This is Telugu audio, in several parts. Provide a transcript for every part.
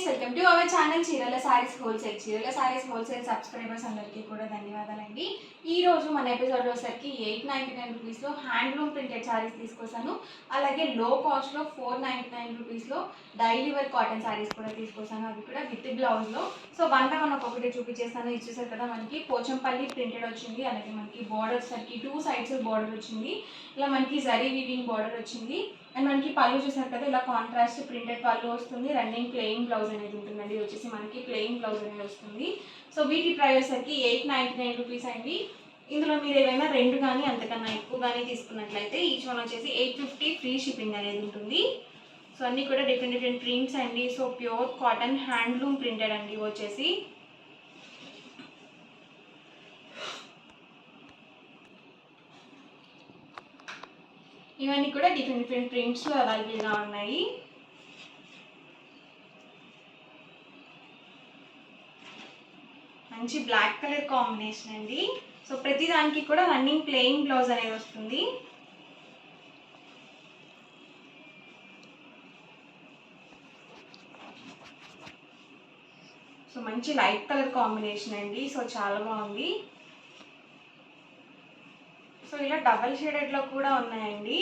వెల్కమ్ టు అవర్ ఛానల్ చీరల సారీస్ హోల్సేల్. చీరల సారీస్ హోల్సేల్ సబ్స్క్రైబర్స్ అందరికీ కూడా ధన్యవాదాలండి. ఈ రోజు మన ఎపిసోడ్లో వచ్చేసరికి 899 రూపీస్లో హ్యాండ్లూమ్ ప్రింటెడ్ సారీస్ తీసుకొస్తాను. అలాగే లో కాస్ట్లో 499 రూపీస్లో డైలీ వేర్ కాటన్ సారీస్ కూడా తీసుకొస్తాను, అవి కూడా విత్ బ్లౌజ్లో. సో వన్ బై వన్ ఒక్కొక్కటి చూపించేస్తాను. ఇచ్చేసారు కదా, మనకి పోచంపల్లి ప్రింటెడ్ వచ్చింది. అలాగే మనకి బార్డర్ వచ్చేసరికి 2 sides బార్డర్ వచ్చింది. ఇలా మనకి జరీ వీవింగ్ బార్డర్ వచ్చింది. అండ్ మనకి పళ్ళు చూసారు కదా, ఇలా కాంట్రాస్ట్ ప్రింటెడ్ పళ్ళు వస్తుంది. రన్నింగ్ ప్లెయిన్ బ్లౌజ్ అనేది ఉంటుందండి. వచ్చేసి మనకి ప్లెయిన్ బ్లౌజ్ అనేది వస్తుంది. సో వీటి ప్రైస్ వచ్చేసరికి 899 రూపీస్ అండి. ఇందులో మీరు ఏవైనా రెండు కానీ అంతకన్నా ఎక్కువ కానీ తీసుకున్నట్లయితే ఈచ్ వన్ వచ్చేసి 850 ఫ్రీ షిప్పింగ్ అనేది ఉంటుంది. సో అన్నీ కూడా డిఫరెంట్ ప్రింట్స్ అండి. So pure cotton handloom printed అండి వచ్చేసి. ఇవన్నీ కూడా డిఫరెంట్ ప్రింట్స్లో అవైలబుల్గా ఉన్నాయి. మంచి బ్లాక్ కలర్ కాంబినేషన్ అండి. సో ప్రతి దానికి కూడా రన్నింగ్ ప్లెయిన్ బ్లౌజ్ అనేది వస్తుంది. సో మంచి లైట్ కలర్ కాంబినేషన్ అండి. సో చాలా బాగుంది. సో ఇలా డబల్ షేడెడ్లో కూడా ఉన్నాయండి.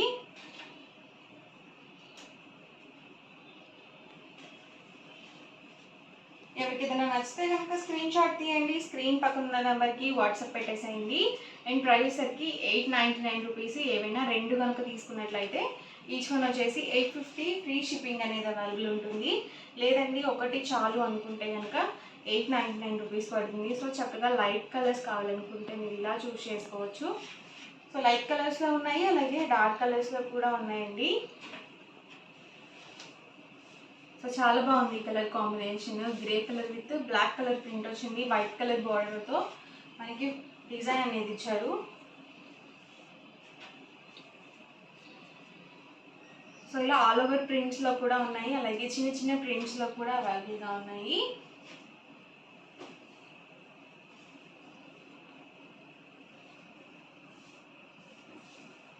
ఎవరికి ఏదైనా నచ్చితే కనుక స్క్రీన్ షాట్ తీయండి. స్క్రీన్ పక్కన ఉన్న నెంబర్కి వాట్సాప్ పెట్టేసేయండి. అండ్ ప్రైస్ సరికి 899 రూపీస్. ఏవైనా రెండు కనుక తీసుకున్నట్లయితే ఈచ్ వన్ వచ్చేసి 850 ఫ్రీ షిప్పింగ్ అనేది అవైలబుల్ ఉంటుంది. లేదండి ఒకటి చాలు అనుకుంటే కనుక 899 రూపీస్ పడుతుంది. సో చక్కగా లైట్ కలర్స్ కావాలనుకుంటే మీరు ఇలా చూస్ చేసుకోవచ్చు. సో లైట్ కలర్స్లో ఉన్నాయి, అలాగే డార్క్ కలర్స్లో కూడా ఉన్నాయండి. సో చాలా బాగుంది ఈ colour combination. Grey colour with black colour print వచ్చింది. వైట్ కలర్ బార్డర్తో మనకి డిజైన్ అనేది ఇచ్చారు. సో ఇలా ఆల్ ఓవర్ ప్రింట్స్లో కూడా ఉన్నాయి, అలాగే చిన్న ప్రింట్స్లో కూడా అవైలబుల్గా ఉన్నాయి.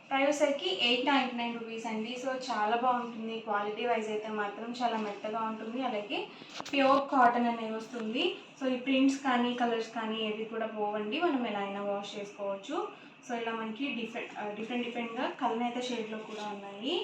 ప్రైస్ సరికి 899 రూపీస్ అండి. సో చాలా బాగుంటుంది. క్వాలిటీ వైజ్ అయితే మాత్రం చాలా మెత్తగా ఉంటుంది, అలాగే ప్యూర్ కాటన్ అనేది వస్తుంది. సో ఈ ప్రింట్స్ కానీ కలర్స్ కానీ ఏది కూడా పోవండి, మనం ఎలా అయినా వాష్ చేసుకోవచ్చు. సో ఇలా మనకి డిఫరెంట్గా కలనేత షేడ్లో కూడా ఉన్నాయి.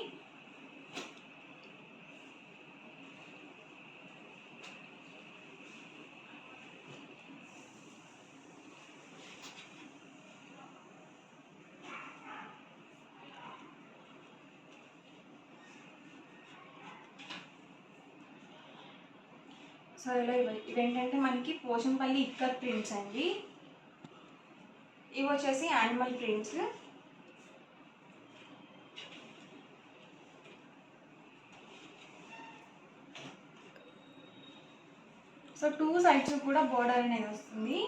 సో ఇలా ఇవేంటంటే మనకి పోచంపల్లి ఇక్కత్ ప్రింట్స్ అండి. ఇవి వచ్చేసి యానిమల్ ప్రింట్స్. సో 2 sides కూడా బోర్డర్ అనేది వస్తుంది.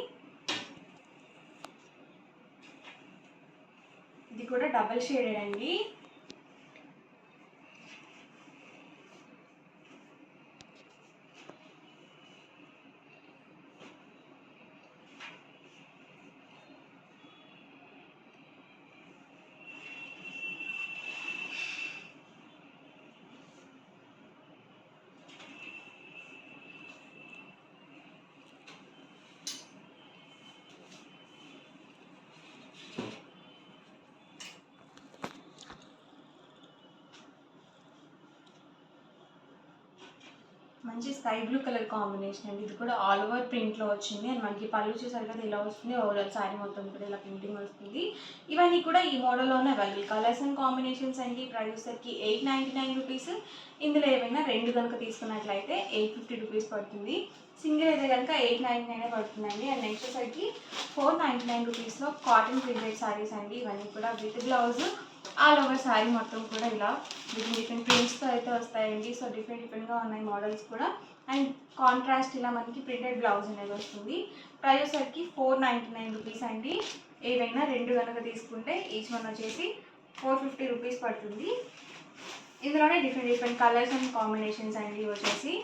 ఇది కూడా డబల్ షేడెడ్ అండి. మంచి స్కై బ్లూ కలర్ కాంబినేషన్ అండి. ఇది కూడా ఆల్ ఓవర్ ప్రింట్లో వచ్చింది. అండ్ మనకి పళ్ళు చూసారు కదా ఇలా వస్తుంది. ఓవరాల్ శారీ మొత్తం కూడా ఇలా ప్రింటింగ్ వస్తుంది. ఇవన్నీ కూడా ఈ మోడల్లోనే అవైలబుల్. కలర్స్ అండ్ కాంబినేషన్స్ అండి. ప్రైస్ సరికి 899 రూపీస్. ఇందులో ఏమైనా రెండు కనుక తీసుకున్నట్లయితే 850 రూపీస్ పడుతుంది. సింగిల్ అయితే కనుక 899 పడుతుందండి. అండ్ నెక్స్ట్ సరికి 499 రూపీస్లో కాటన్ ప్రింటెడ్ శారీస్ అండి. ఇవన్నీ కూడా with blouse all over sari మొత్తం కూడా ఇలా డిఫరెంట్ ప్రింట్స్తో అయితే వస్తాయండి. సో డిఫరెంట్గా ఉన్నాయి మోడల్స్ కూడా. అండ్ కాంట్రాస్ట్ ఇలా మనకి ప్రింటెడ్ బ్లౌజ్ అనేది వస్తుంది. ప్రైస్ సరికి 499 రూపీస్ అండి. ఏవైనా రెండు కనుక తీసుకుంటే ఈచ్ వన్ వచ్చేసి 450 రూపీస్ పడుతుంది. ఇందులోనే డిఫరెంట్ కలర్స్ అండ్ కాంబినేషన్స్ అండి వచ్చేసి.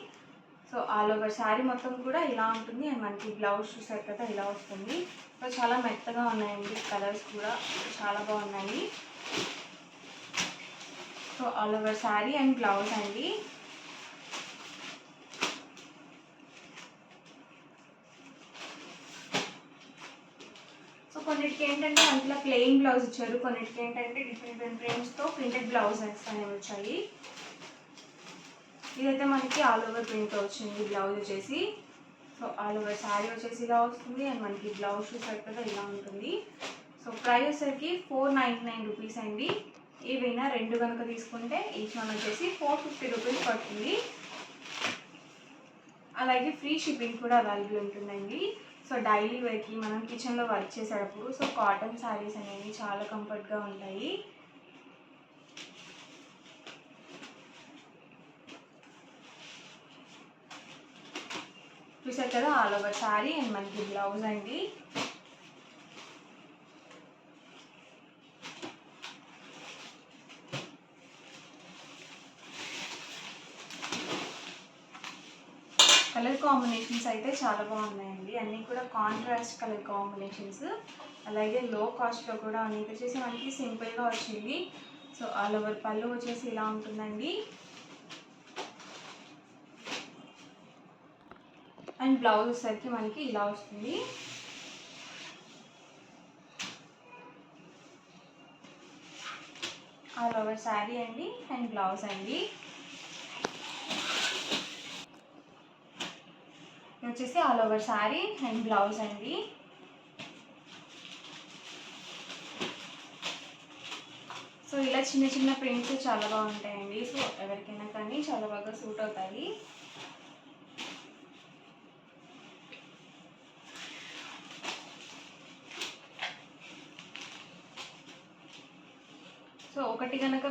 సో ఆల్ ఓవర్ శారీ మొత్తం కూడా ఇలా ఉంటుంది. అండ్ మనకి బ్లౌజ్ చూసారు కదా ఇలా వస్తుంది. సో చాలా మెత్తగా ఉన్నాయండి. కలర్స్ కూడా చాలా బాగున్నాయి. So all over sari and blouse అండి. కొన్నిటికి ఏంటంటే అందులో ప్లెయిన్ బ్లౌజ్ ఇచ్చారు, కొన్నిటికి ఏంటంటే డిఫరెంట్ ప్రింట్స్తో ప్రింటెడ్ బ్లౌజెస్ అనేవి వచ్చాయి. ఇదైతే మనకి ఆల్ ఓవర్ ప్రింట్తో వచ్చింది బ్లౌజ్ వచ్చేసి. సో ఆల్ ఓవర్ శారీ వచ్చేసి ఇలా వస్తుంది అండ్ మనకి బ్లౌజ్ చూసేట్టుగా ఇలా ఉంటుంది. సో ప్రైస్ వచ్చేసరికి 499 రూపీస్ అండి. ఏవైనా 2 కనుక తీసుకుంటే ఈచ్ వన్ వచ్చేసి 450 రూపీస్ పడుతుంది. అలాగే ఫ్రీ షిప్పింగ్ కూడా అవైలబుల్ ఉంటుందండి. సో డైలీ వేర్కి మనం కిచెన్లో వర్క్ చేసేటప్పుడు సో కాటన్ శారీస్ అనేవి చాలా కంఫర్ట్గా ఉంటాయి. చూసారు కదా ఆల్ ఓవర్ శారీ అండ్ మనకి బ్లౌజ్ అండి. కలర్ కాంబినేషన్స్ అయితే చాలా బాగున్నాయండి, అన్నీ కూడా కాంట్రాస్ట్ కలర్ కాంబినేషన్స్. అలాగే లో కాస్ట్లో కూడా అన్నీ వచ్చేసి మనకి సింపుల్గా వచ్చింది. సో ఆల్ ఓవర్ పళ్ళు వచ్చేసి ఇలా ఉంటుందండి అండ్ బ్లౌజ్ వచ్చేసరికి మనకి ఇలా వస్తుంది. ఆల్ ఓవర్ శారీ అండి అండ్ బ్లౌజ్ అండి. వచ్చేసి all over sari and blouse అండి. సో ఇలా చిన్న చిన్న ప్రింట్స్ చాలా బాగుంటాయండి. సో ఎవరికైనా కానీ చాలా బాగా సూట్ అవుతాయి. సో ఒకటి కనుక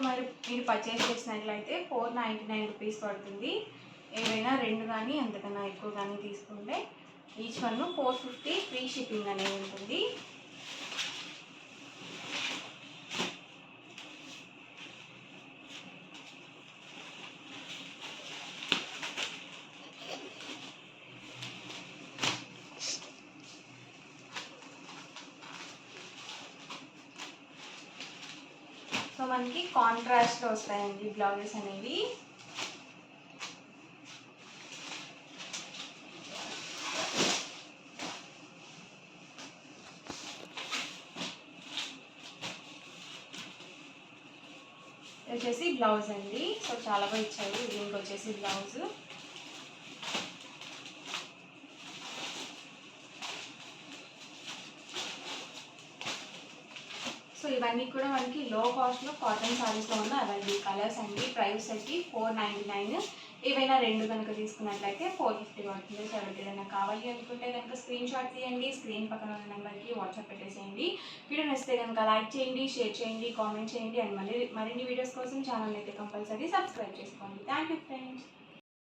మీరు పర్చేస్ చేసినట్లయితే 499 రూపీస్ పడుతుంది. ఏవైనా 2 కానీ అంతకన్నా ఎక్కువ కానీ తీసుకుంటే ఈచ్ వన్ 450 ఫ్రీ షిప్పింగ్ అనేది ఉంటుంది. సో మనకి కాంట్రాస్ట్లో వస్తాయండి బ్లౌజెస్ అనేవి. వచ్చేసి బ్లౌజ్ అండి. సో చాలా బాగా ఇచ్చారు. దీనికి వచ్చేసి బ్లౌజ్. సో ఇవన్నీ కూడా మనకి లో కాస్ట్లో కాటన్ శారీస్లో ఉన్న అవైలబుల్ కలర్స్ అండి. ప్రైస్ వచ్చి 499. ఏవైనా 2 కనుక తీసుకున్నట్లయితే 450 పడుతుంది. సో ఎవరికైనా కావాలి అనుకుంటే కనుక స్క్రీన్ షాట్ తీయండి, స్క్రీన్ పక్కన ఉన్న నెంబర్కి వాట్సాప్ పెట్టేసేయండి. వీడియో నచ్చితే కనుక లైక్ చేయండి, షేర్ చేయండి, కామెంట్ చేయండి అండ్ మరిన్ని వీడియోస్ కోసం ఛానల్ అయితే కంపల్సరీ సబ్స్క్రైబ్ చేసుకోండి. Thank you friends.